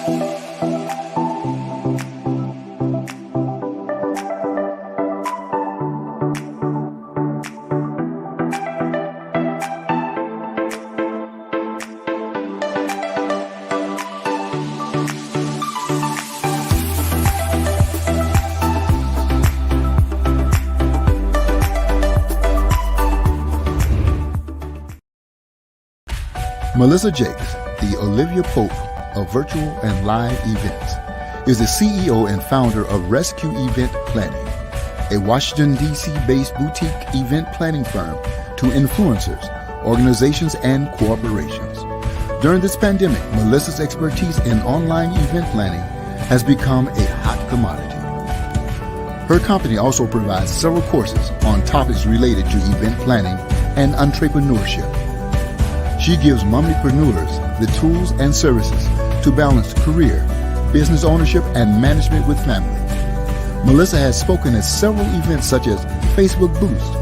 Melissa Jakes, the Olivia Pope of virtual and live events, is the CEO and founder of Rescue Event Planning, a Washington, D.C.-based boutique event planning firm to influencers, organizations, and corporations. During this pandemic, Melissa's expertise in online event planning has become a hot commodity. Her company also provides several courses on topics related to event planning and entrepreneurship. She gives mommypreneurs the tools and services to balance career, business ownership, and management with family. Melissa has spoken at several events such as Facebook Boost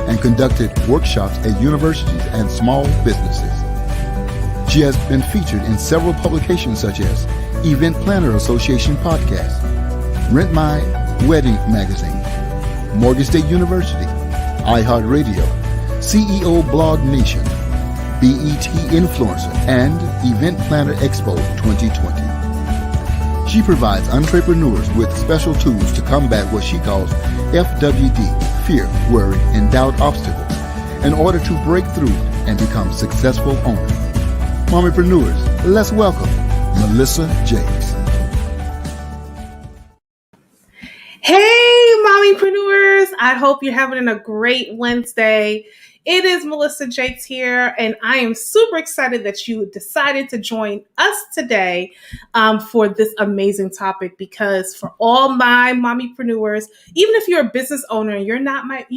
and conducted workshops at universities and small businesses. She has been featured in several publications such as Event Planner Association Podcast, Rent My Wedding Magazine, Morgan State University, iHeartRadio, CEO Blog Nation, BET Influencer, and Event Planner Expo 2020. She provides entrepreneurs with special tools to combat what she calls FWD, fear, worry, and doubt obstacles, in order to break through and become successful owners. Mommypreneurs, let's welcome Melissa Jakes. Hey, Mommypreneurs! I hope you're having a great Wednesday. It is Melissa Jakes here, and I am super excited that you decided to join us today for this amazing topic, because for all my mommypreneurs, even if you're a business owner and you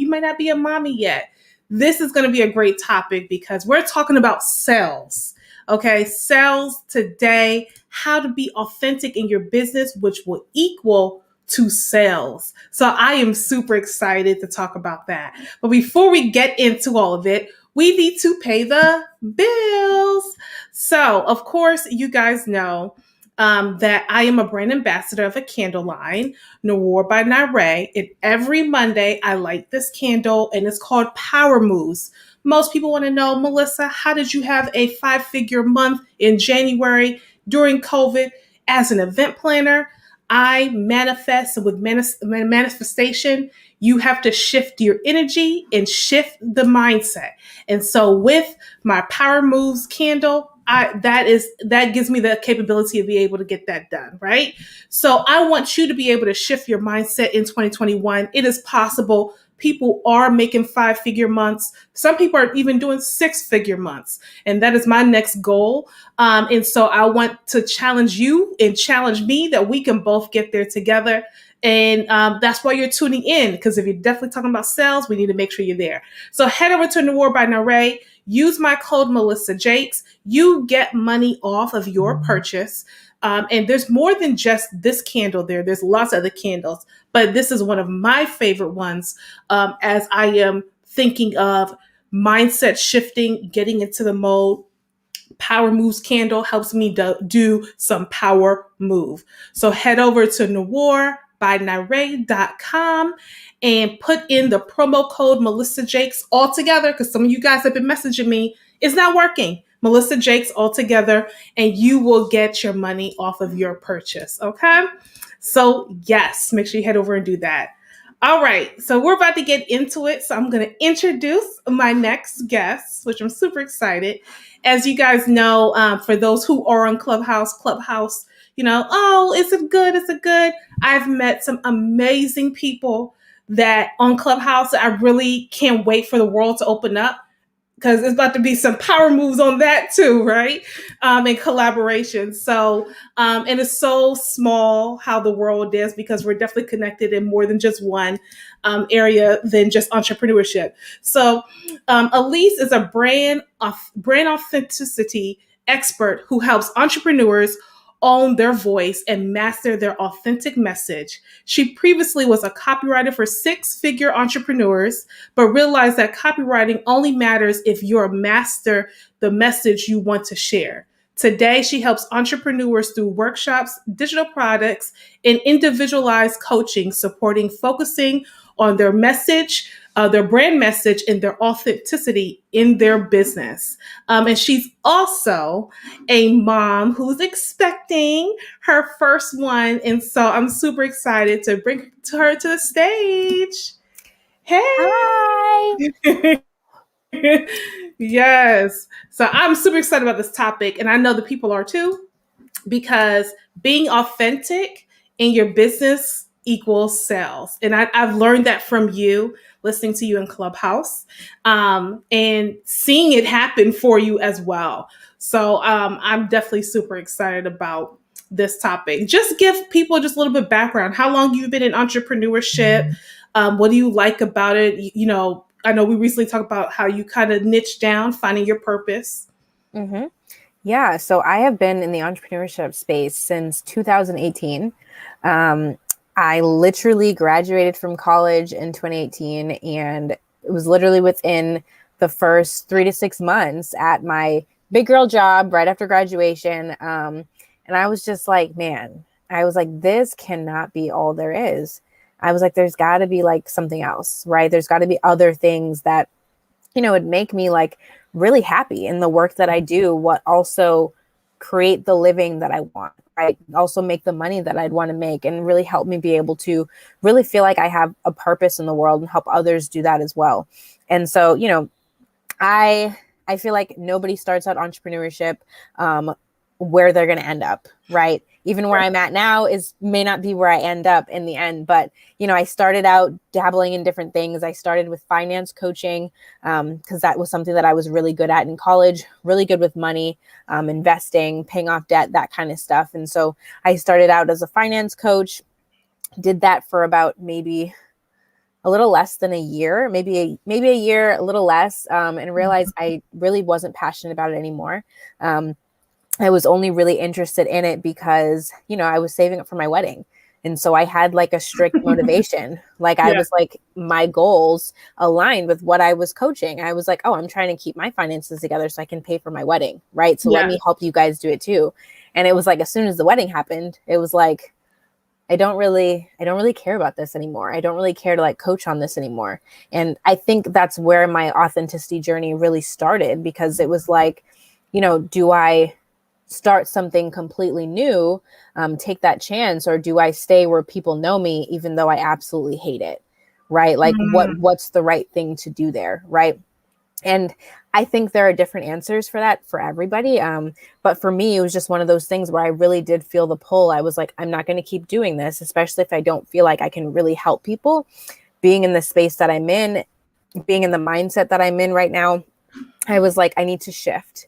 might not be a mommy yet, this is going to be a great topic because we're talking about sales. Okay, sales today, how to be authentic in your business, which will equal to sales. So I am super excited to talk about that. But before we get into all of it, we need to pay the bills. So, of course, you guys know that I am a brand ambassador of a candle line, Noir by Naray. And every Monday, I light this candle, and it's called Power Moves. Most people want to know, Melissa, how did you have a 5-figure month in January during COVID as an event planner? I manifest, and with manifestation, you have to shift your energy and shift the mindset. And so with my Power Moves candle, that gives me the capability to be able to get that done, right? So I want you to be able to shift your mindset in 2021. It is possible. People are making 5-figure months. Some people are even doing 6-figure months. And that is my next goal. And so I want to challenge you and challenge me that we can both get there together. And that's why you're tuning in, because if you're definitely talking about sales, we need to make sure you're there. So head over to Noir by Naray. Use my code Melissa Jakes. You get money off of your purchase. And there's more than just this candle there. There's lots of other candles, but this is one of my favorite ones as I am thinking of mindset shifting, getting into the mode. Power Moves candle helps me do some power move. So head over to noirbynaray.com and put in the promo code Melissa Jakes all together, because some of you guys have been messaging me. It's not working. Melissa Jakes all together, and you will get your money off of your purchase. Okay. So yes, make sure you head over and do that. All right. So we're about to get into it. So I'm going to introduce my next guest, which I'm super excited. As you guys know, for those who are on Clubhouse, is it good? Is it good? I've met some amazing people that on Clubhouse, I really can't wait for the world to open up, because it's about to be some power moves on that too, right? And collaboration. So, and it's so small how the world is, because we're definitely connected in more than just one area than just entrepreneurship. So Aleise is a brand authenticity expert who helps entrepreneurs own their voice and master their authentic message. She previously was a copywriter for 6-figure entrepreneurs, but realized that copywriting only matters if you're a master the message you want to share. Today, she helps entrepreneurs through workshops, digital products, and individualized coaching, focusing on their message, their brand message, and their authenticity in their business. And she's also a mom who's expecting her first one. And so I'm super excited to bring her to the stage. Hey. Hi. Yes. So I'm super excited about this topic, and I know the people are too, because being authentic in your business equals sales. And I've learned that from you, listening to you in Clubhouse, and seeing it happen for you as well. So I'm definitely super excited about this topic. Just give people just a little bit of background. How long you've been in entrepreneurship? What do you like about it? You know, I know we recently talked about how you kind of niche down, finding your purpose. Mm-hmm. Yeah, so I have been in the entrepreneurship space since 2018. I literally graduated from college in 2018, and it was literally within the first 3 to 6 months at my big girl job right after graduation. And I was just like, man, I was like, this cannot be all there is. I was like, there's got to be like something else, right? There's got to be other things that, would make me like really happy in the work that I do, what also create the living that I want, right? Also make the money that I'd want to make, and really help me be able to really feel like I have a purpose in the world and help others do that as well. And so, I feel like nobody starts out entrepreneurship where they're going to end up, right? Even where I'm at now may not be where I end up in the end. But, I started out dabbling in different things. I started with finance coaching because that was something that I was really good at in college, really good with money, investing, paying off debt, that kind of stuff. And so I started out as a finance coach, did that for about maybe a little less than a year, maybe a year, a little less, and realized I really wasn't passionate about it anymore. I was only really interested in it because, I was saving up for my wedding. And so I had like a strict motivation. Like I was like, my goals aligned with what I was coaching. I was like, oh, I'm trying to keep my finances together so I can pay for my wedding. Right. So let me help you guys do it too. And it was like, as soon as the wedding happened, it was like, I don't really care about this anymore. I don't really care to like coach on this anymore. And I think that's where my authenticity journey really started, because it was like, do I start something completely new, take that chance, or do I stay where people know me, even though I absolutely hate it, right? Like what's the right thing to do there, right? And I think there are different answers for that for everybody. But for me, it was just one of those things where I really did feel the pull. I was like, I'm not going to keep doing this, especially if I don't feel like I can really help people. Being in the space that I'm in, being in the mindset that I'm in right now, I was like, I need to shift.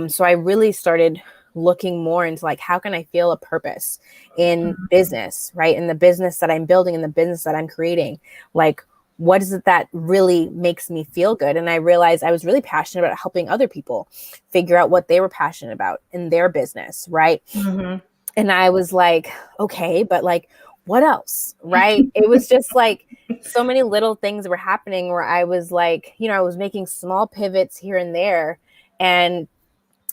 So I really started looking more into like, how can I feel a purpose in business, right? In the business that I'm building, in the business that I'm creating, like, what is it that really makes me feel good? And I realized I was really passionate about helping other people figure out what they were passionate about in their business, right? Mm-hmm. And I was like, okay, but like, what else, right? It was just like so many little things were happening where I was like, I was making small pivots here and there. And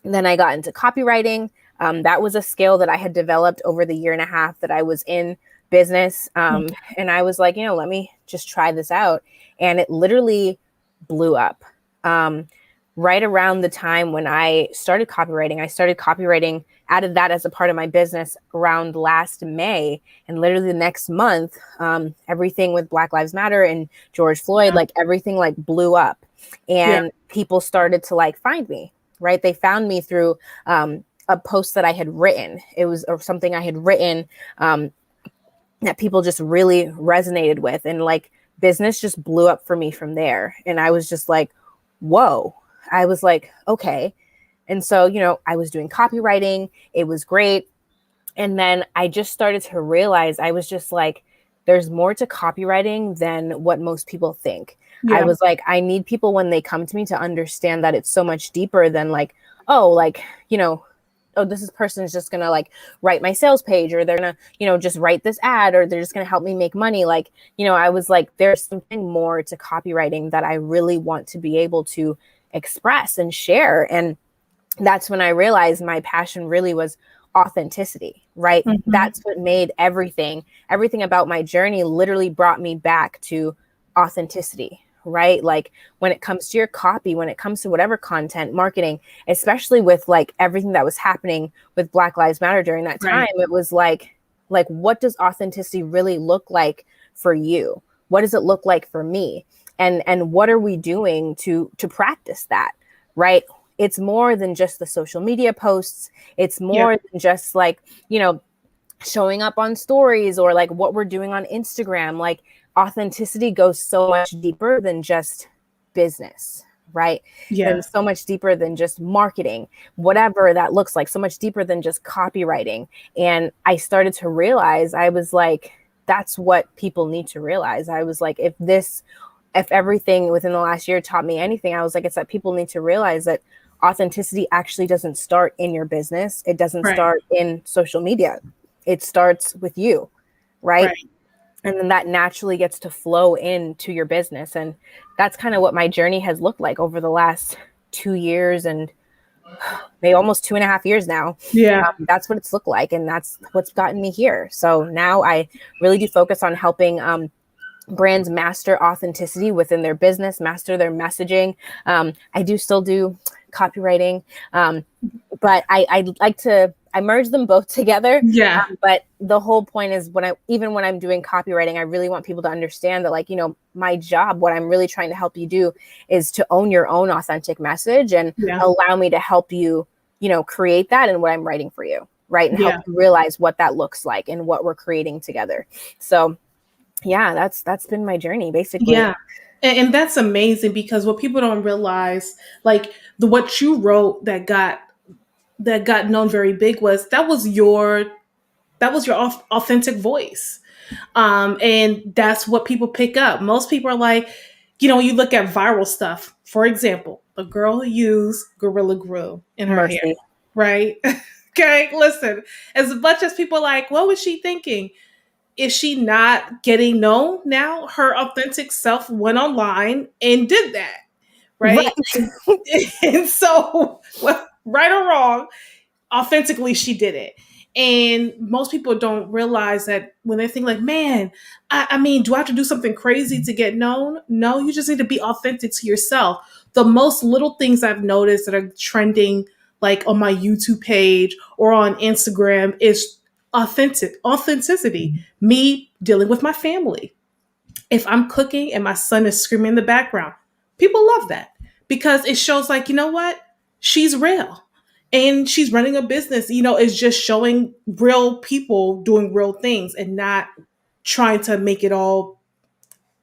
then I got into copywriting. That was a skill that I had developed over the year and a half that I was in business. And I was like, let me just try this out. And it literally blew up. Right around the time when I started copywriting, added that as a part of my business around last May. And literally the next month, everything with Black Lives Matter and George Floyd, like everything like blew up, and people started to like find me. Right. They found me through a post that I had written. It was something I had written that people just really resonated with. And like business just blew up for me from there. And I was just like, whoa. I was like, okay. And so, I was doing copywriting. It was great. And then I just started to realize I was just like, there's more to copywriting than what most people think. I was like, I need people when they come to me to understand that it's so much deeper than like, oh, like, this person is just going to like write my sales page, or they're going to, just write this ad, or they're just going to help me make money. Like, I was like, there's something more to copywriting that I really want to be able to express and share. And that's when I realized my passion really was authenticity, right? Mm-hmm. That's what made everything about my journey literally brought me back to authenticity, right? Like when it comes to your copy, when it comes to whatever content, marketing, especially with like everything that was happening with Black Lives Matter during that time, it was like what does authenticity really look like for you? What does it look like for me? And what are we doing to practice that, right? It's more than just the social media posts. It's more than just like, showing up on stories or like what we're doing on Instagram. Like authenticity goes so much deeper than just business, right? Yeah. And so much deeper than just marketing, whatever that looks like, so much deeper than just copywriting. And I started to realize, I was like, that's what people need to realize. I was like, if everything within the last year taught me anything, I was like, it's that people need to realize that authenticity actually doesn't start in your business. It doesn't start in social media. It starts with you, right? And then that naturally gets to flow into your business. And that's kind of what my journey has looked like over the last 2 years and maybe almost 2.5 years now. Yeah. That's what it's looked like. And that's what's gotten me here. So now I really do focus on helping brands master authenticity within their business, master their messaging. I do still do copywriting, but I like to merge them both together. Yeah. But the whole point is when I'm doing copywriting, I really want people to understand that, like, my job, what I'm really trying to help you do is to own your own authentic message and allow me to help you, create that in what I'm writing for you, right? And help you realize what that looks like and what we're creating together. So yeah, that's been my journey basically. Yeah. And that's amazing, because what people don't realize, like what you wrote that got known very big that was your authentic voice. And that's what people pick up. Most people are like, when you look at viral stuff, for example, a girl who used Gorilla Glue in her hair, right? Okay, listen, as much as people are like, what was she thinking? Is she not getting known now? Her authentic self went online and did that, right? And so, well, right or wrong, authentically she did it. And most people don't realize that when they think like, man, I mean, do I have to do something crazy to get known? No, you just need to be authentic to yourself. The most little things I've noticed that are trending, like on my YouTube page or on Instagram, is authenticity. Me dealing with my family. If I'm cooking and my son is screaming in the background, people love that, because it shows like, you know what? She's real. And she's running a business, is just showing real people doing real things and not trying to make it all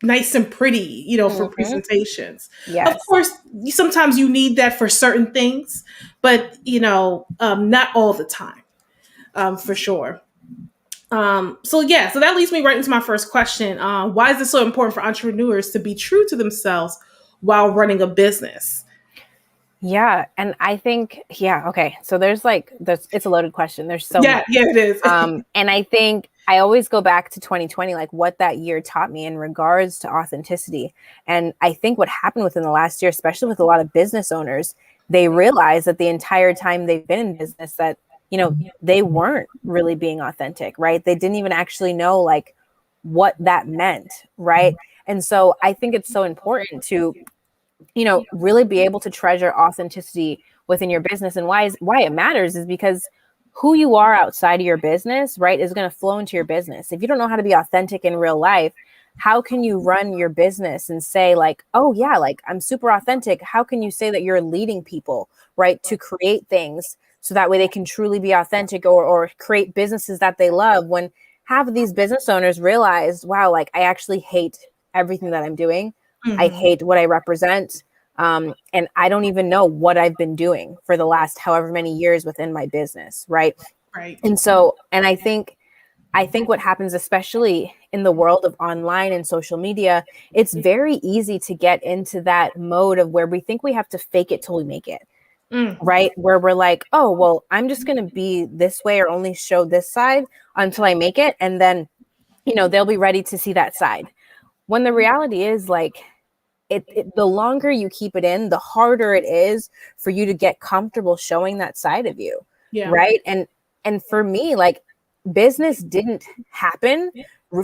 nice and pretty, for presentations. Yes. Of course, sometimes you need that for certain things, but, not all the time, for sure. So that leads me right into my first question. Why is it so important for entrepreneurs to be true to themselves while running a business? Yeah. And I think, okay. So it's a loaded question. There's so much. Yeah, it is. And I think I always go back to 2020, like what that year taught me in regards to authenticity. And I think what happened within the last year, especially with a lot of business owners, they realized that the entire time they've been in business that, they weren't really being authentic, right? They didn't even actually know like what that meant, right? And so I think it's so important to really be able to treasure authenticity within your business. And why it matters is because who you are outside of your business, right, is going to flow into your business. If you don't know how to be authentic in real life, how can you run your business and say like, oh yeah, like I'm super authentic? How can you say that you're leading people, right, to create things so that way they can truly be authentic or create businesses that they love, when half of these business owners realized, wow, like I actually hate everything that I'm doing. Mm-hmm. I hate what I represent. And I don't even know what I've been doing for the last however many years within my business. Right. And so, and I think what happens, especially in the world of online and social media, it's very easy to get into that mode of where we think we have to fake it till we make it. Right. Where we're like, oh, well, I'm just going to be this way or only show this side until I make it. And then, they'll be ready to see that side. When the reality is like, the longer you keep it in, the harder it is for you to get comfortable showing that side of you. Yeah. Right. And for me, like, business didn't happen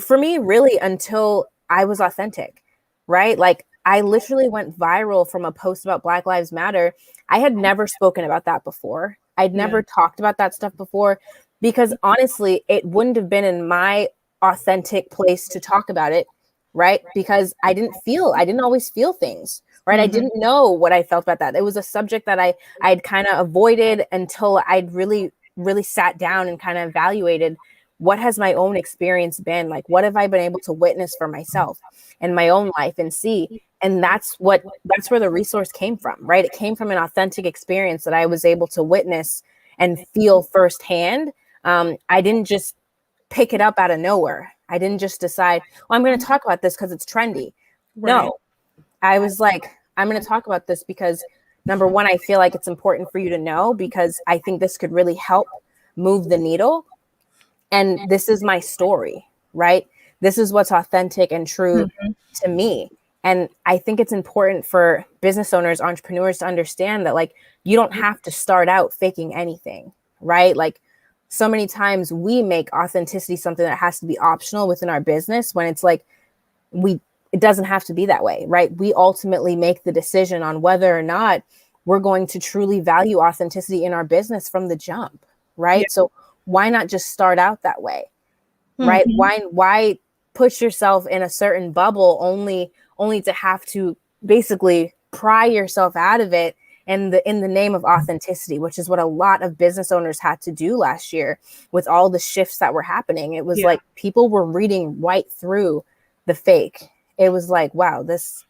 for me really until I was authentic. Right. Like, I literally went viral from a post about Black Lives Matter. I had never spoken about that before. I'd never talked about that stuff before, because honestly, it wouldn't have been in my authentic place to talk about it. Right. Because I didn't always feel things. Right. I didn't know what I felt about that. It was a subject that I'd kind of avoided until I'd really, really sat down and kind of evaluated, what has my own experience been like? What have I been able to witness for myself in my own life and see? And that's where the resource came from, right? It came from an authentic experience that I was able to witness and feel firsthand. I didn't just pick it up out of nowhere. I didn't just decide, well, I'm going to talk about this because it's trendy. Right. No, I was like, I'm going to talk about this because, number one, I feel like it's important for you to know, because I think this could really help move the needle. And this is my story, right? This is what's authentic and true to me. And I think it's important for business owners, entrepreneurs to understand that, like, you don't have to start out faking anything, right? Like, so many times we make authenticity something that has to be optional within our business, when it's like, it doesn't have to be that way, right? We ultimately make the decision on whether or not we're going to truly value authenticity in our business from the jump, right? Yeah. So why not just start out that way, right? Why push yourself in a certain bubble only to have to basically pry yourself out of it in the name of authenticity, which is what a lot of business owners had to do last year with all the shifts that were happening. It was like people were reading right through the fake. It was like, wow, this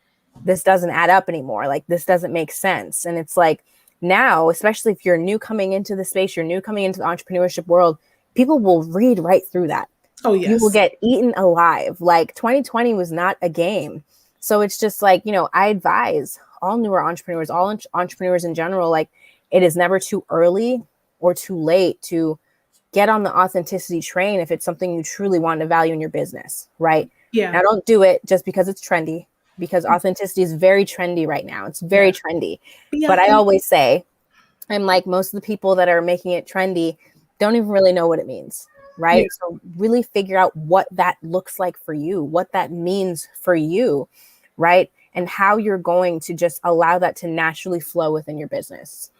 doesn't add up anymore. Like, this doesn't make sense. And it's like, now, especially if you're new coming into the space, you're new coming into the entrepreneurship world, people will read right through that. Oh, yes. You will get eaten alive. Like, 2020 was not a game. So it's just like, I advise all newer entrepreneurs, all entrepreneurs in general, like, it is never too early or too late to get on the authenticity train if it's something you truly want to value in your business, right? Yeah. Now, don't do it just because it's trendy, because authenticity is very trendy right now. It's very trendy. But I always say, I'm like, most of the people that are making it trendy don't even really know what it means, right? So really figure out what that looks like for you, what that means for you, right? And how you're going to just allow that to naturally flow within your business.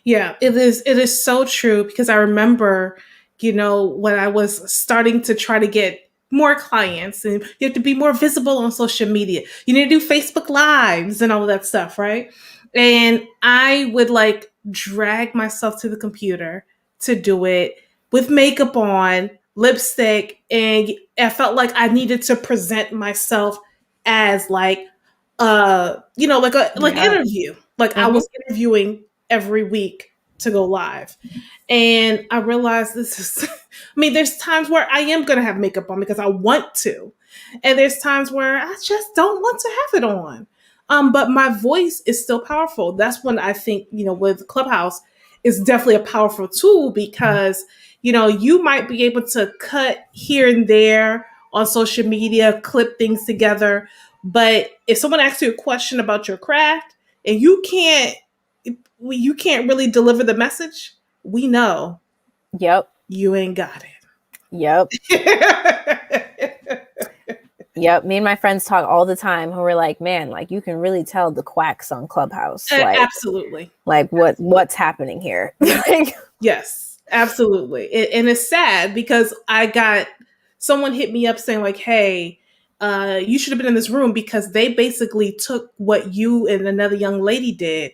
Yeah, it is so true, because I remember, when I was starting to try to get more clients, and you have to be more visible on social media. You need to do Facebook Lives and all of that stuff, right? And I would like drag myself to the computer to do it with makeup on, lipstick, and I felt like I needed to present myself as like interview. Like, I was interviewing every week to go live. And I realized there's times where I am going to have makeup on because I want to. And there's times where I just don't want to have it on. But my voice is still powerful. That's when I think, with Clubhouse, is definitely a powerful tool, because, you might be able to cut here and there on social media, clip things together. But if someone asks you a question about your craft and you can't really deliver the message, we know. Yep. You ain't got it. Yep. Yep. Me and my friends talk all the time who are like, man, like, you can really tell the quacks on Clubhouse. Like, absolutely. Like, what's happening here? Yes, absolutely. And it's sad, because someone hit me up saying like, hey, you should have been in this room, because they basically took what you and another young lady did,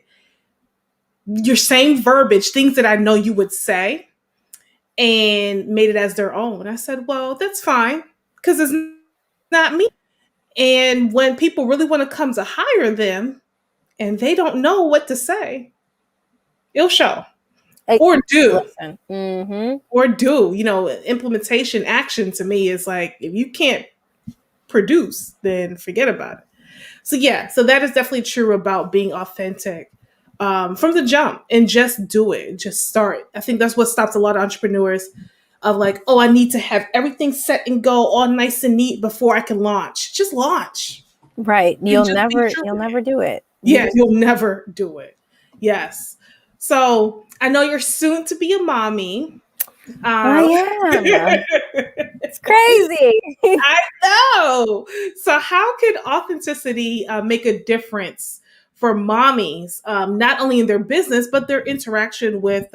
your same verbiage, things that I know you would say, and made it as their own. I said, well, that's fine, because it's not me. And when people really want to come to hire them and they don't know what to say, it'll show. Or do. Or do. Implementation action to me is like, if you can't produce, then forget about it. So that is definitely true about being authentic from the jump, and just do it. Just start. I think that's what stops a lot of entrepreneurs of like, I need to have everything set and go all nice and neat before I can launch. Just launch. Right. And You'll just be never true you'll with it. never do it. Yeah, you'll never do it. Yes. So I know you're soon to be a mommy. I am. It's crazy. I know. So, how can authenticity make a difference for mommies, not only in their business but their interaction with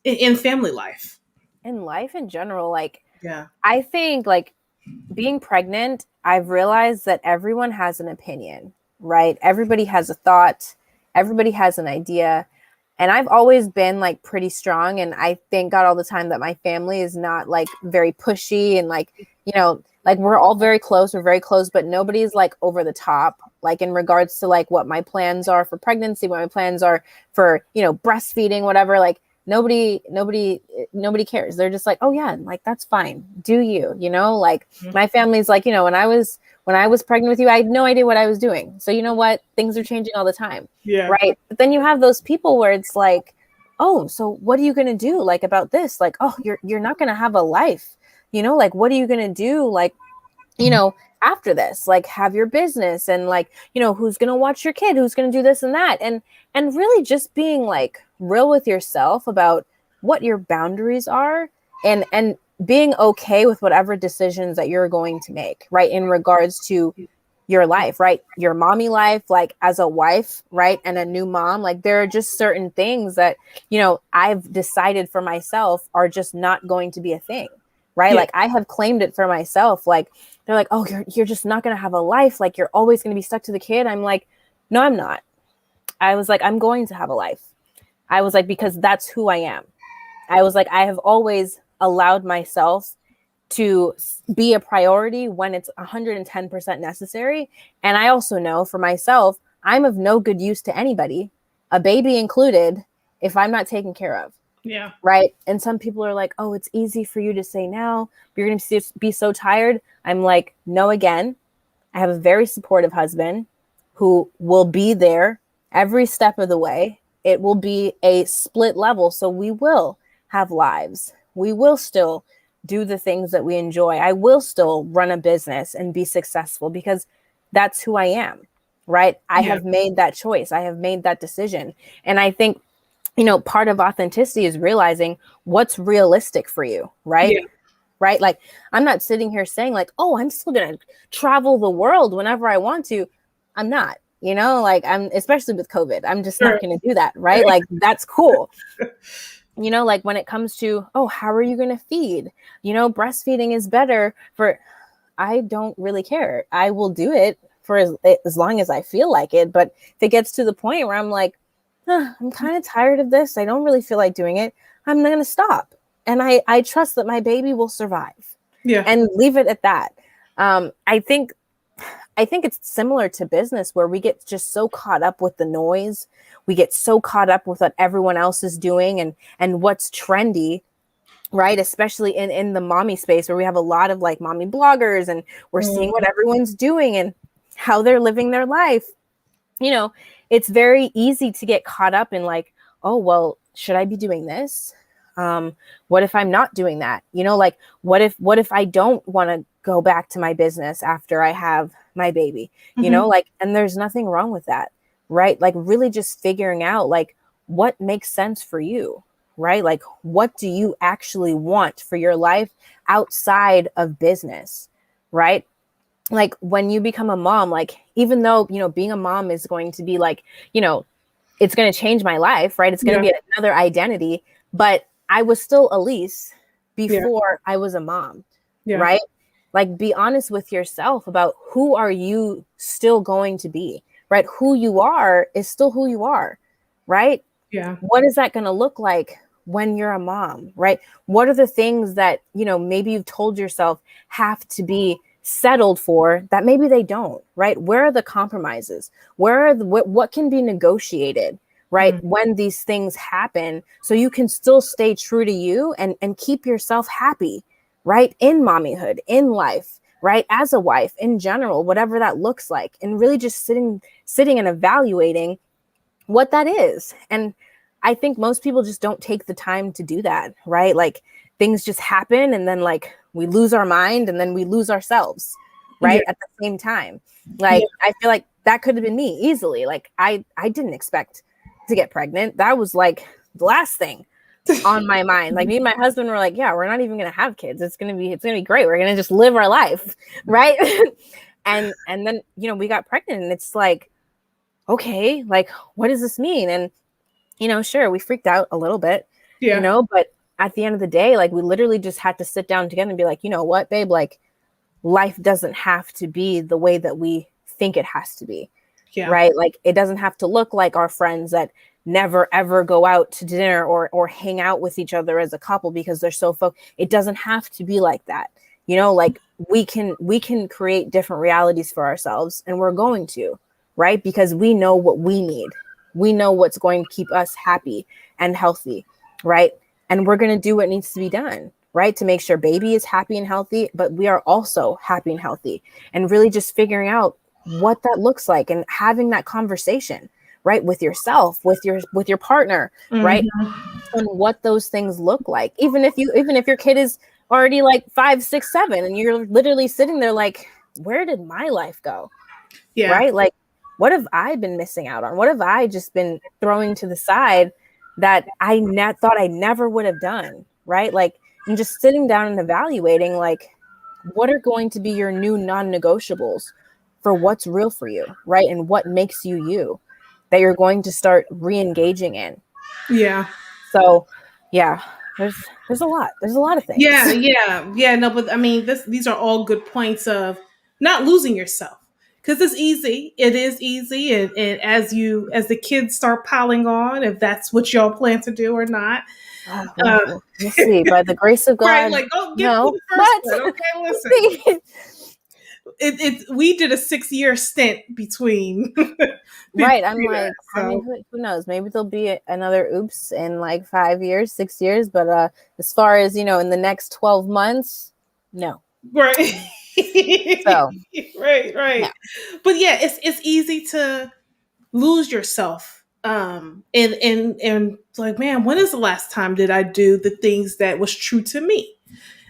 in family life? In life in general, like Yeah. I think like being pregnant, I've realized that everyone has an opinion, right? Everybody has a thought, everybody has an idea. And I've always been like pretty strong. And I thank God all the time that my family is not like very pushy and like, like we're all very close. We're very close, but nobody's like over the top, like in regards to like what my plans are for pregnancy, what my plans are for, breastfeeding, whatever. Like nobody cares. They're just like, oh yeah, like that's fine. Do you, like my family's like, when I was pregnant with you, I had no idea what I was doing. So you know what? Things are changing all the time. Yeah. Right. But then you have those people where it's like, oh, so what are you going to do like about this? Like, oh, you're not going to have a life, like, what are you going to do? Like, after this, like have your business and like, who's going to watch your kid, who's going to do this and that. And really just being like real with yourself about what your boundaries are and being okay with whatever decisions that you're going to make, right? In regards to your life, right? Your mommy life, like as a wife, right? And a new mom, like there are just certain things that, I've decided for myself are just not going to be a thing, right? Yeah. Like I have claimed it for myself. Like they're like, oh, you're just not going to have a life. Like you're always going to be stuck to the kid. I'm like, no, I'm not. I was like, I'm going to have a life. I was like, because that's who I am. I was like, I have always allowed myself to be a priority when it's 110% necessary. And I also know for myself, I'm of no good use to anybody, a baby included, if I'm not taken care of. Yeah. Right. And some people are like, oh, it's easy for you to say now, but you're going to be so tired. I'm like, no, again, I have a very supportive husband who will be there every step of the way. It will be a split level. So we will have lives. We will still do the things that we enjoy. I will still run a business and be successful because that's who I am, right? I have made that choice. I have made that decision. And I think, part of authenticity is realizing what's realistic for you, right? Yeah. Right? Like I'm not sitting here saying like, oh, I'm still going to travel the world whenever I want to. I'm not, like I'm, especially with COVID, I'm just not going to do that. Right? Like that's cool. Like when it comes to, oh, how are you going to feed? Breastfeeding is better I don't really care. I will do it for as long as I feel like it. But if it gets to the point where I'm like, I'm kind of tired of this, I don't really feel like doing it, I'm going to stop. And I trust that my baby will survive. Yeah. And leave it at that. I think it's similar to business where we get just so caught up with the noise. We get so caught up with what everyone else is doing and what's trendy, right? Especially in the mommy space where we have a lot of like mommy bloggers and we're seeing what everyone's doing and how they're living their life. It's very easy to get caught up in like, oh, well, should I be doing this? What if I'm not doing that? Like what if I don't want to go back to my business after I have my baby, like, and there's nothing wrong with that, right? Like really just figuring out like what makes sense for you, right? Like what do you actually want for your life outside of business, right? Like when you become a mom, like even though, being a mom is going to be like, it's going to change my life, right? It's going to be another identity, but I was still Aleise before I was a mom, right? Like be honest with yourself about who are you still going to be, right? Who you are is still who you are, right? Yeah. What is that going to look like when you're a mom, right? What are the things that, maybe you've told yourself have to be settled for that maybe they don't, right? Where are the compromises? Where are what can be negotiated, right? When these things happen, so you can still stay true to you and keep yourself happy, right? In mommyhood, in life, right? As a wife, in general, whatever that looks like, and really just sitting and evaluating what that is. And I think most people just don't take the time to do that, right? Like things just happen and then like we lose our mind and then we lose ourselves, right? Yeah. At the same time. Like, I feel like that could have been me easily. Like, I didn't expect to get pregnant. That was like the last thing on my mind. Like, me and my husband were like, yeah, we're not even gonna have kids. It's gonna be great. We're gonna just live our life, right? and then, you know, we got pregnant, and it's like, okay, like, what does this mean? And, you know, sure, we freaked out a little bit, you know, but at the end of the day, like, we literally just had to sit down together and be like, you know what, babe, like, life doesn't have to be the way that we think it has to be. Right? Like, it doesn't have to look like our friends that never ever go out to dinner or hang out with each other as a couple because they're so it doesn't have to be like that. You know, like, we can create different realities for ourselves, and we're going to, right? Because we know what we need. We know what's going to keep us happy and healthy, right? And we're going to do what needs to be done, right? To make sure baby is happy and healthy, but we are also happy and healthy, and really just figuring out what that looks like and having that conversation, right? With yourself, with your partner, right? And what those things look like. Even if your kid is already like 5, 6, 7, and you're literally sitting there like, where did my life go? Right? Like, what have I been missing out on? What have I just been throwing to the side that I thought I never would have done? Right? Like, and just sitting down and evaluating, like, what are going to be your new non-negotiables for what's real for you, right? And what makes you that you're going to start re-engaging in. Yeah. So, yeah, there's a lot of things. Yeah. No, but I mean, these are all good points of not losing yourself, because it's easy. It is easy, and as the kids start piling on, if that's what y'all plan to do or not. We'll see. By the grace of God, right? Like, go get no, the first one. Okay, listen. We did a 6-year stint between. Right. I'm like, so. I mean, who knows? Maybe there'll be another oops in like 5 years, 6 years. But as far as, you know, in the next 12 months, no. Right. So. Right. Yeah. But yeah, it's easy to lose yourself. And like, man, when is the last time did I do the things that was true to me?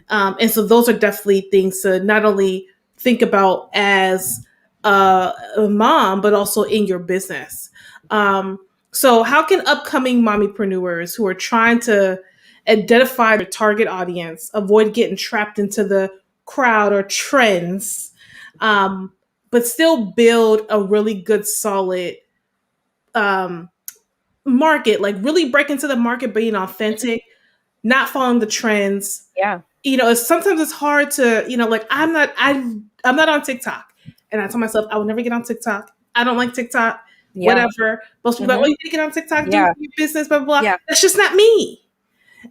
And so those are definitely things to not only think about as a mom, but also in your business. So how can upcoming mommypreneurs who are trying to identify their target audience avoid getting trapped into the crowd or trends, but still build a really good, solid market, like really break into the market, being authentic, not following the trends? Yeah. You know, sometimes it's hard to, you know, like, I'm not on TikTok, and I tell myself I will never get on TikTok. I don't like TikTok. Yeah. Whatever. Most people are like, oh, you can get on TikTok, do your business, blah, blah, blah. Yeah. That's just not me.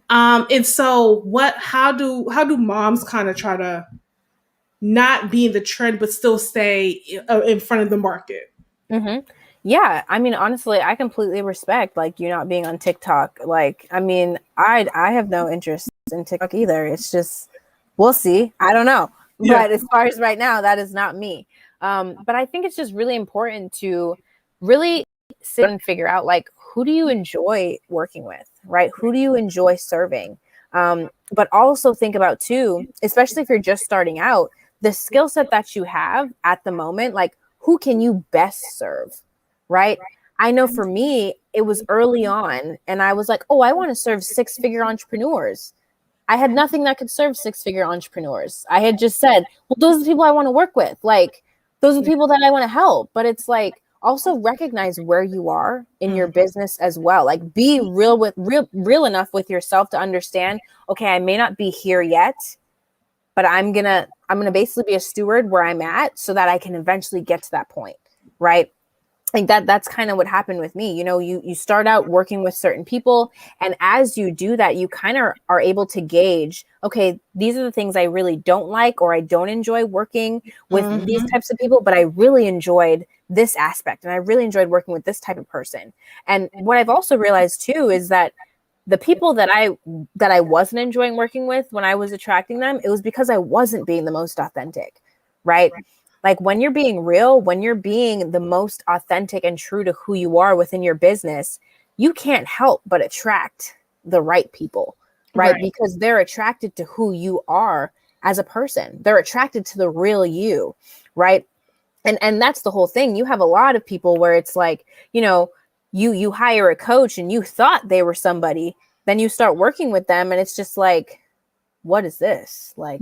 And so how do moms kind of try to not be in the trend, but still stay in front of the market? Mm-hmm. Yeah. I mean, honestly, I completely respect, like, you not being on TikTok. Like, I mean, I have no interest in TikTok either. It's just, we'll see. I don't know. Yeah. But as far as right now, that is not me. But I think it's just really important to really sit and figure out, like, who do you enjoy working with, right? Who do you enjoy serving? But also think about too, especially if you're just starting out, the skill set that you have at the moment, like, who can you best serve, right? I know for me, it was early on, and I was like, oh, I want to serve 6-figure entrepreneurs. I had nothing that could serve 6-figure entrepreneurs. I had just said, well, those are the people I want to work with. Like, those are the people that I want to help. But it's like, also recognize where you are in your business as well. Like, be real enough with yourself to understand, okay, I may not be here yet, but I'm gonna basically be a steward where I'm at so that I can eventually get to that point, right? Like that's kind of what happened with me. You know, you start out working with certain people, and as you do that, you kind of are able to gauge, okay, these are the things I really don't like, or I don't enjoy working with these types of people, but I really enjoyed this aspect, and I really enjoyed working with this type of person. And what I've also realized too is that the people that I wasn't enjoying working with, when I was attracting them, it was because I wasn't being the most authentic, right? Like, when you're being real, when you're being the most authentic and true to who you are within your business, you can't help but attract the right people, right? Because they're attracted to who you are as a person. They're attracted to the real you, right? And that's the whole thing. You have a lot of people where it's like, you hire a coach and you thought they were somebody, then you start working with them and it's just like, what is this? Like,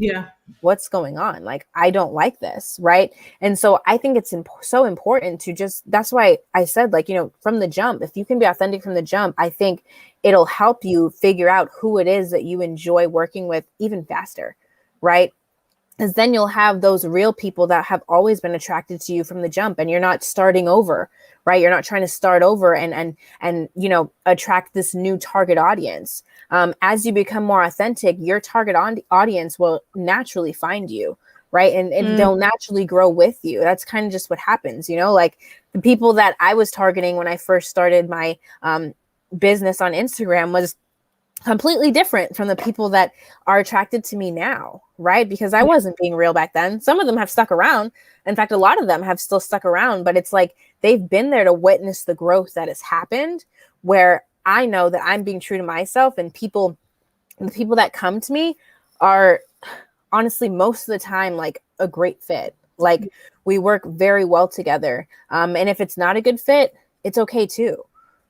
what's going on? Like, I don't like this, right? And so I think it's so important to that's why I said, like, from the jump, if you can be authentic from the jump, I think it'll help you figure out who it is that you enjoy working with even faster, right? Because then you'll have those real people that have always been attracted to you from the jump, and you're not starting over, right? You're not trying to start over and attract this new target audience. As you become more authentic, your target audience will naturally find you, right? And they'll naturally grow with you. That's kind of just what happens, like the people that I was targeting when I first started my business on Instagram was completely different from the people that are attracted to me now, right? Because I wasn't being real back then. Some of them have stuck around. In fact, a lot of them have still stuck around, but it's like they've been there to witness the growth that has happened, where I know that I'm being true to myself, and the people that come to me are honestly most of the time like a great fit. Like, we work very well together. And if it's not a good fit, it's okay too.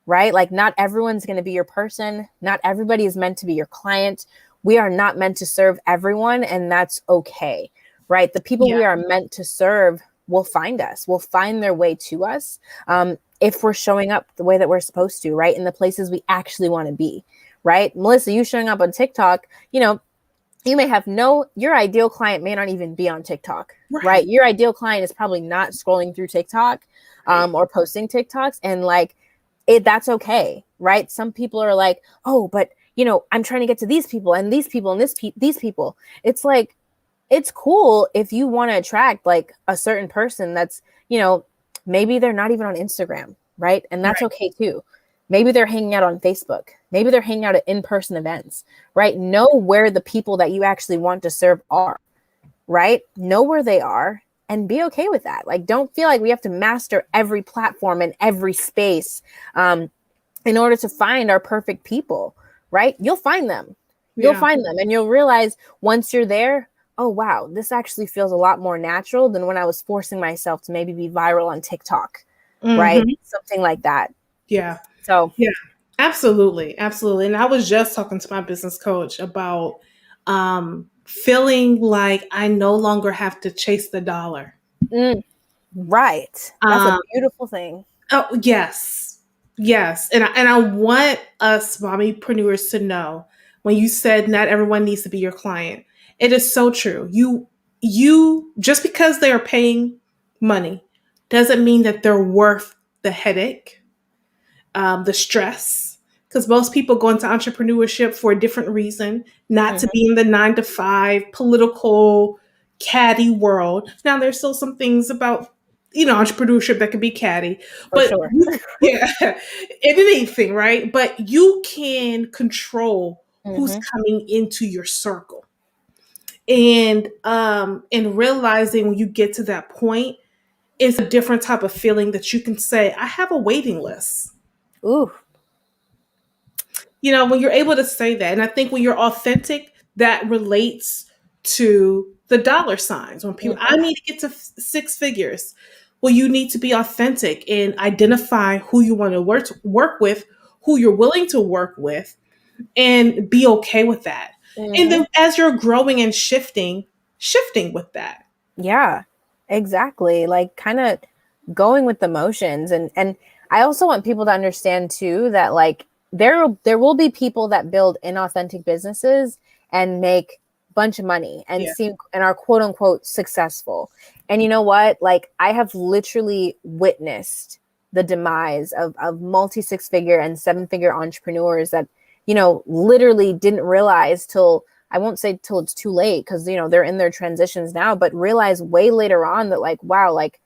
Right? Like, not everyone's going to be your person. Not everybody is meant to be your client. We are not meant to serve everyone, and that's okay. Right? The people we are meant to serve will find us, will find their way to us. If we're showing up the way that we're supposed to, right? In the places we actually want to be, right? Melissa, you showing up on TikTok, you may have your ideal client may not even be on TikTok, right? Your ideal client is probably not scrolling through TikTok or posting TikToks, and like, that's okay, right? Some people are like, oh, but I'm trying to get to these people and these people and these people. It's like, it's cool if you want to attract like a certain person that's, maybe they're not even on Instagram, right? And that's okay too. Maybe they're hanging out on Facebook. Maybe they're hanging out at in-person events, right? Know where the people that you actually want to serve are, right? Know where they are. And be okay with that. Like, don't feel like we have to master every platform and every space in order to find our perfect people, right? You'll find them. You'll find them. And you'll realize once you're there, oh, wow, this actually feels a lot more natural than when I was forcing myself to maybe be viral on TikTok, right? Something like that. Yeah. So, yeah, absolutely. Absolutely. And I was just talking to my business coach about feeling like I no longer have to chase the dollar. Right. That's a beautiful thing. Oh, yes. Yes. And I want us mommypreneurs to know, when you said not everyone needs to be your client, it is so true. You just because they are paying money doesn't mean that they're worth the headache, the stress. Because most people go into entrepreneurship for a different reason, not to be in the 9-to-5 political catty world. Now, there's still some things about entrepreneurship that can be catty, but sure. anything, right? But you can control who's coming into your circle, and realizing when you get to that point, it's a different type of feeling that you can say, I have a waiting list. Ooh. When you're able to say that, and I think when you're authentic, that relates to the dollar signs. When people, I need to get to 6 figures. Well, you need to be authentic and identify who you want to work with, who you're willing to work with, and be okay with that. And then as you're growing and shifting with that. Yeah, exactly. Like, kind of going with the motions. And I also want people to understand too, that like, there will be people that build inauthentic businesses and make a bunch of money and are quote unquote successful. And you know what? Like, I have literally witnessed the demise of multi 6-figure and 7-figure entrepreneurs that, literally didn't realize till, I won't say till it's too late, because, they're in their transitions now, but realize way later on that like, wow, like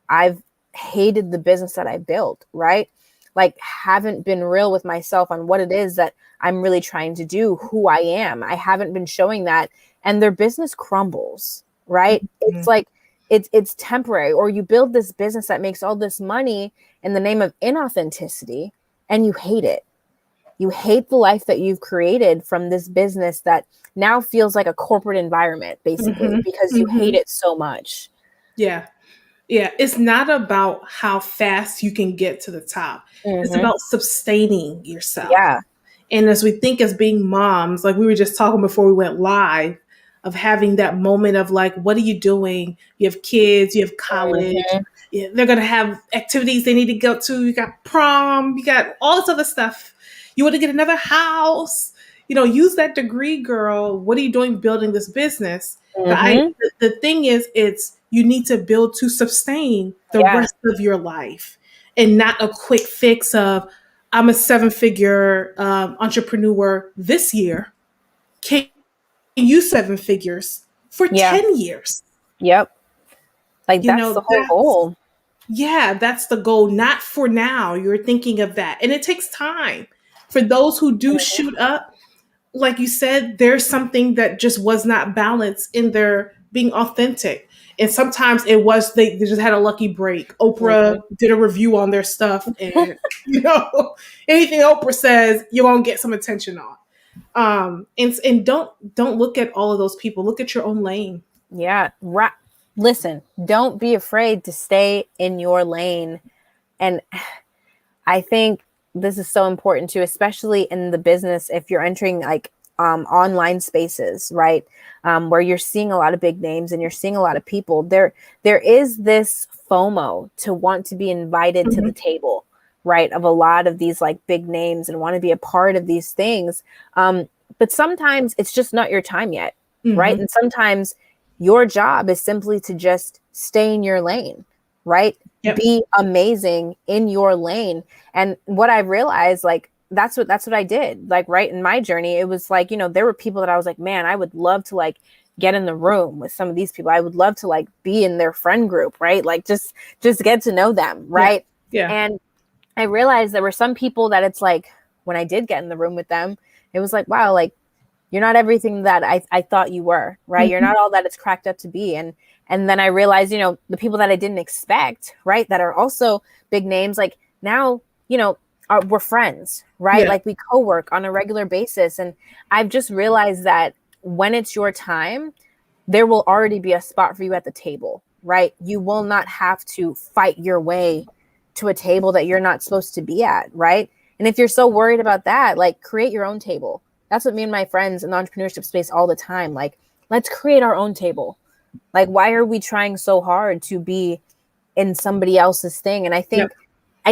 I've hated the business that I built, right? Like, haven't been real with myself on what it is that I'm really trying to do, who I am. I haven't been showing that, and their business crumbles, right? It's like, it's temporary. Or you build this business that makes all this money in the name of inauthenticity, and you hate it, You hate the life that you've created from this business that now feels like a corporate environment, basically, because you hate it so much. Yeah. Yeah. It's not about how fast you can get to the top. It's about sustaining yourself. Yeah. And as we think as being moms, like we were just talking before we went live, of having that moment of like, what are you doing? You have kids, you have college, they're going to have activities they need to go to. You got prom, you got all this other stuff. You want to get another house, use that degree, girl. What are you doing building this business? But the thing is, you need to build to sustain the rest of your life, and not a quick fix of, I'm a 7-figure entrepreneur this year. Can you 7 figures for 10 years? Yep. Like that's the whole goal. Yeah, that's the goal. Not for now. You're thinking of that. And it takes time. For those who do shoot up, like you said, there's something that just was not balanced in their being authentic. And sometimes it was they just had a lucky break. Oprah did a review on their stuff, and anything Oprah says, you're gonna get some attention on. And don't look at all of those people. Look at your own lane. Yeah. Listen, don't be afraid to stay in your lane. And I think this is so important too, especially in the business, if you're entering like online spaces, right? Where you're seeing a lot of big names and you're seeing a lot of people, there is this FOMO to want to be invited to the table, right? Of a lot of these like big names and want to be a part of these things. But sometimes it's just not your time yet, right? And sometimes your job is simply to just stay in your lane, right? Yep. Be amazing in your lane. And what I realized, like, that's what I did. Like, right in my journey, it was like, there were people that I was like, man, I would love to like get in the room with some of these people. I would love to like be in their friend group, right? Like just get to know them, right? Yeah. And I realized there were some people that it's like, when I did get in the room with them, it was like, wow, like you're not everything that I thought you were, right? You're not all that it's cracked up to be. And then I realized, the people that I didn't expect, right, that are also big names, like now, we're friends, right? Like we co-work on a regular basis. And I've just realized that when it's your time, there will already be a spot for you at the table, right? You will not have to fight your way to a table that you're not supposed to be at, right? And if you're so worried about that, like create your own table. That's what me and my friends in the entrepreneurship space all the time. Like, let's create our own table. Like, why are we trying so hard to be in somebody else's thing? And I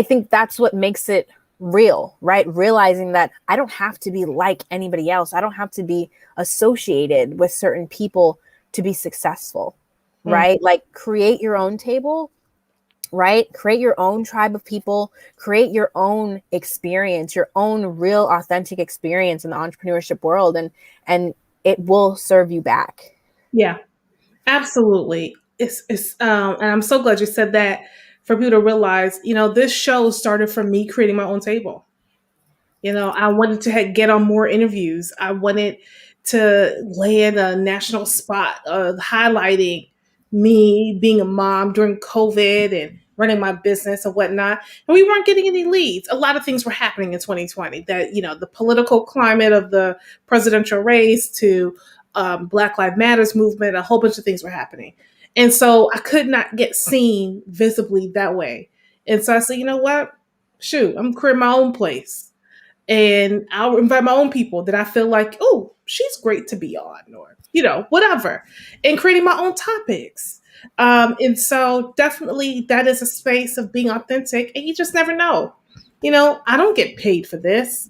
think that's what makes it real, right? Realizing that I don't have to be like anybody else. I don't have to be associated with certain people to be successful, right? Like create your own table, right? Create your own tribe of people, create your own experience, your own real authentic experience in the entrepreneurship world. And it will serve you back. Yeah, absolutely. It's and I'm so glad you said that, for people to realize, this show started from me creating my own table. I wanted to get on more interviews. I wanted to land a national spot highlighting me being a mom during COVID and running my business and whatnot. And we weren't getting any leads. A lot of things were happening in 2020 that, the political climate of the presidential race to Black Lives Matters movement, a whole bunch of things were happening. And so I could not get seen visibly that way. And so I said, you know what? Shoot, I'm creating my own place. And I'll invite my own people that I feel like, oh, she's great to be on, or, whatever. And creating my own topics. And so definitely that is a space of being authentic. And you just never know. I don't get paid for this.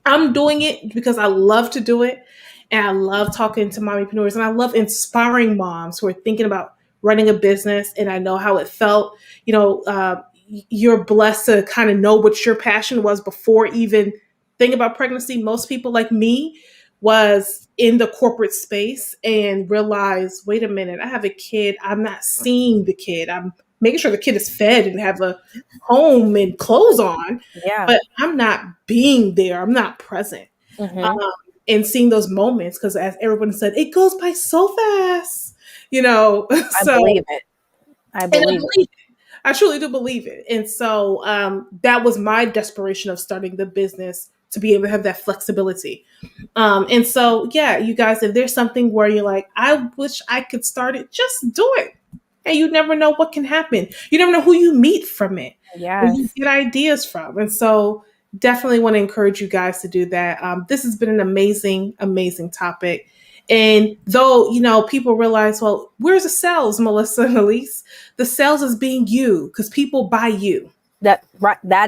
I'm doing it because I love to do it. And I love talking to mommypreneurs, and I love inspiring moms who are thinking about running a business. And I know how it felt. You're blessed to kind of know what your passion was before even thinking about pregnancy. Most people like me was in the corporate space and realized, wait a minute, I have a kid. I'm not seeing the kid. I'm making sure the kid is fed and have a home and clothes on. Yeah. But I'm not being there. I'm not present. And seeing those moments, because as everyone said, it goes by so fast, I believe it. I believe it. I truly do believe it. And so that was my desperation of starting the business to be able to have that flexibility. And so, yeah, you guys, if there's something where you're like, I wish I could start it, just do it. And you never know what can happen. You never know who you meet from it, who you Yes. get ideas from. And so definitely want to encourage you guys to do that. This has been an amazing, amazing topic. And though, people realize, well, where's the sales, Melissa and Aleise? The sales is being you, because people buy you. That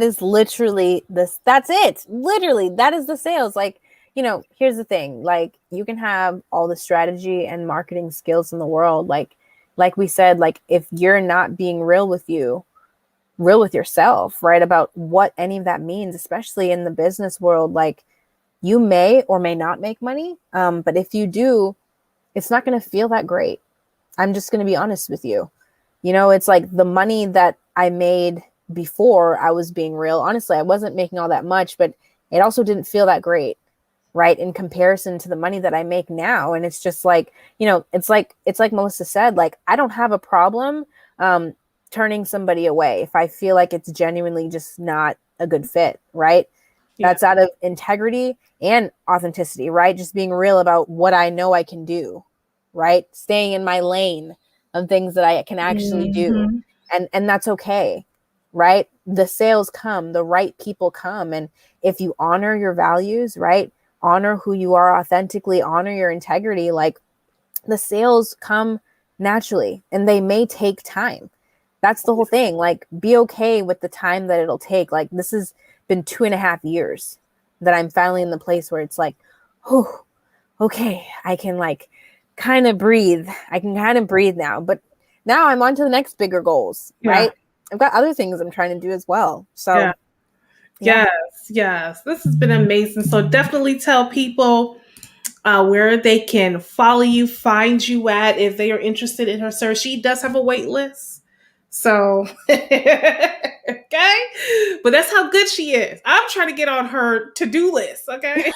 is literally this. That's it. Literally, that is the sales. Like, here's the thing. Like, you can have all the strategy and marketing skills in the world. Like we said, like, if you're not being real with yourself, right, about what any of that means, especially in the business world, like, you may or may not make money. But if you do, it's not going to feel that great. I'm just going to be honest with you. It's like the money that I made before I was being real. Honestly, I wasn't making all that much, but it also didn't feel that great, right, in comparison to the money that I make now. And it's just like, it's like Melissa said, like, I don't have a problem turning somebody away if I feel like it's genuinely just not a good fit, right? Yeah. That's out of integrity and authenticity, right? Just being real about what I know I can do, right? Staying in my lane of things that I can actually do. And that's okay, right? The sales come, the right people come. And if you honor your values, right? Honor who you are authentically, honor your integrity, like, the sales come naturally, and they may take time. That's the whole thing. Like, be okay with the time that it'll take. Like, this has been 2.5 years that I'm finally in the place where it's like, oh, okay, I can like kind of breathe. I can kind of breathe now. But now I'm on to the next bigger goals, right? I've got other things I'm trying to do as well. So Yes. This has been amazing. So definitely tell people where they can follow you, find you at, if they are interested in her service. She does have a wait list. So, okay. But that's how good she is. I'm trying to get on her to-do list. Okay.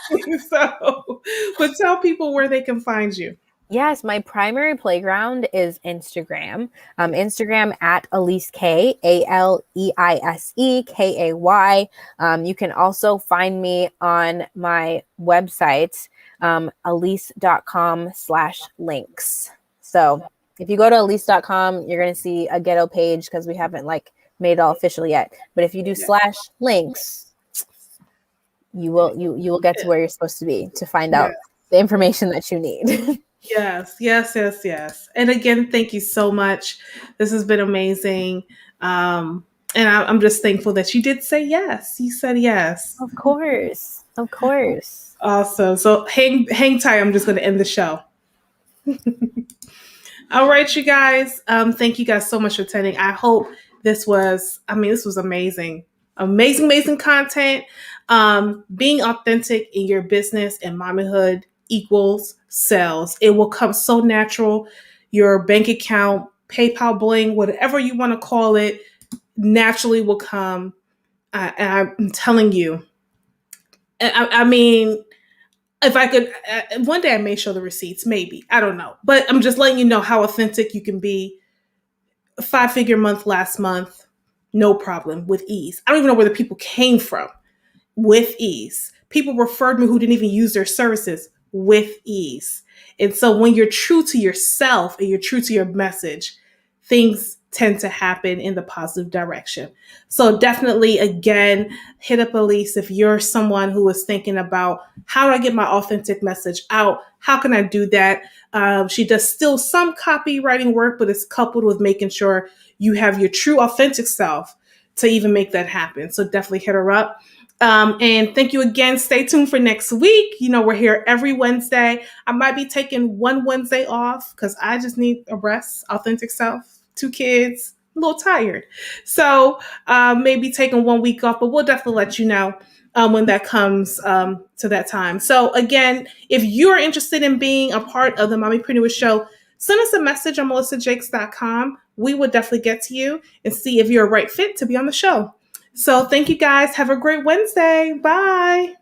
So, but tell people where they can find you. Yes, my primary playground is Instagram. Instagram at Aleise K, Aleise Kay. You can also find me on my website, aleise.com/links. So if you go to aleise.com, you're going to see a ghetto page because we haven't like made it all official yet. But if you do /links, you will get to where you're supposed to be to find out the information that you need. Yes. And again, thank you so much. This has been amazing. And I'm just thankful that you did say yes. You said yes. Of course. Awesome. So hang tight. I'm just going to end the show. All right, you guys. Thank you guys so much for attending. I hope this was amazing. Amazing content. Being authentic in your business and mommyhood equals sales. It will come so natural. Your bank account, PayPal bling, whatever you want to call it, naturally will come. And I'm telling you, I mean, if I could, one day I may show the receipts, maybe. I don't know. But I'm just letting you know how authentic you can be. A 5-figure month last month, no problem, with ease. I don't even know where the people came from, with ease. People referred me who didn't even use their services, with ease. And so when you're true to yourself and you're true to your message, things tend to happen in the positive direction. So definitely, again, hit up Aleise if you're someone who is thinking about, how do I get my authentic message out? How can I do that? She does still some copywriting work, but it's coupled with making sure you have your true authentic self to even make that happen. So definitely hit her up. And thank you again. Stay tuned for next week. We're here every Wednesday. I might be taking one Wednesday off because I just need a rest, authentic self, 2 kids, a little tired. So maybe taking 1 week off, but we'll definitely let you know when that comes to that time. So again, if you're interested in being a part of the Mommyprenuer Show, send us a message on melissajakes.com. We will definitely get to you and see if you're a right fit to be on the show. So thank you guys. Have a great Wednesday. Bye.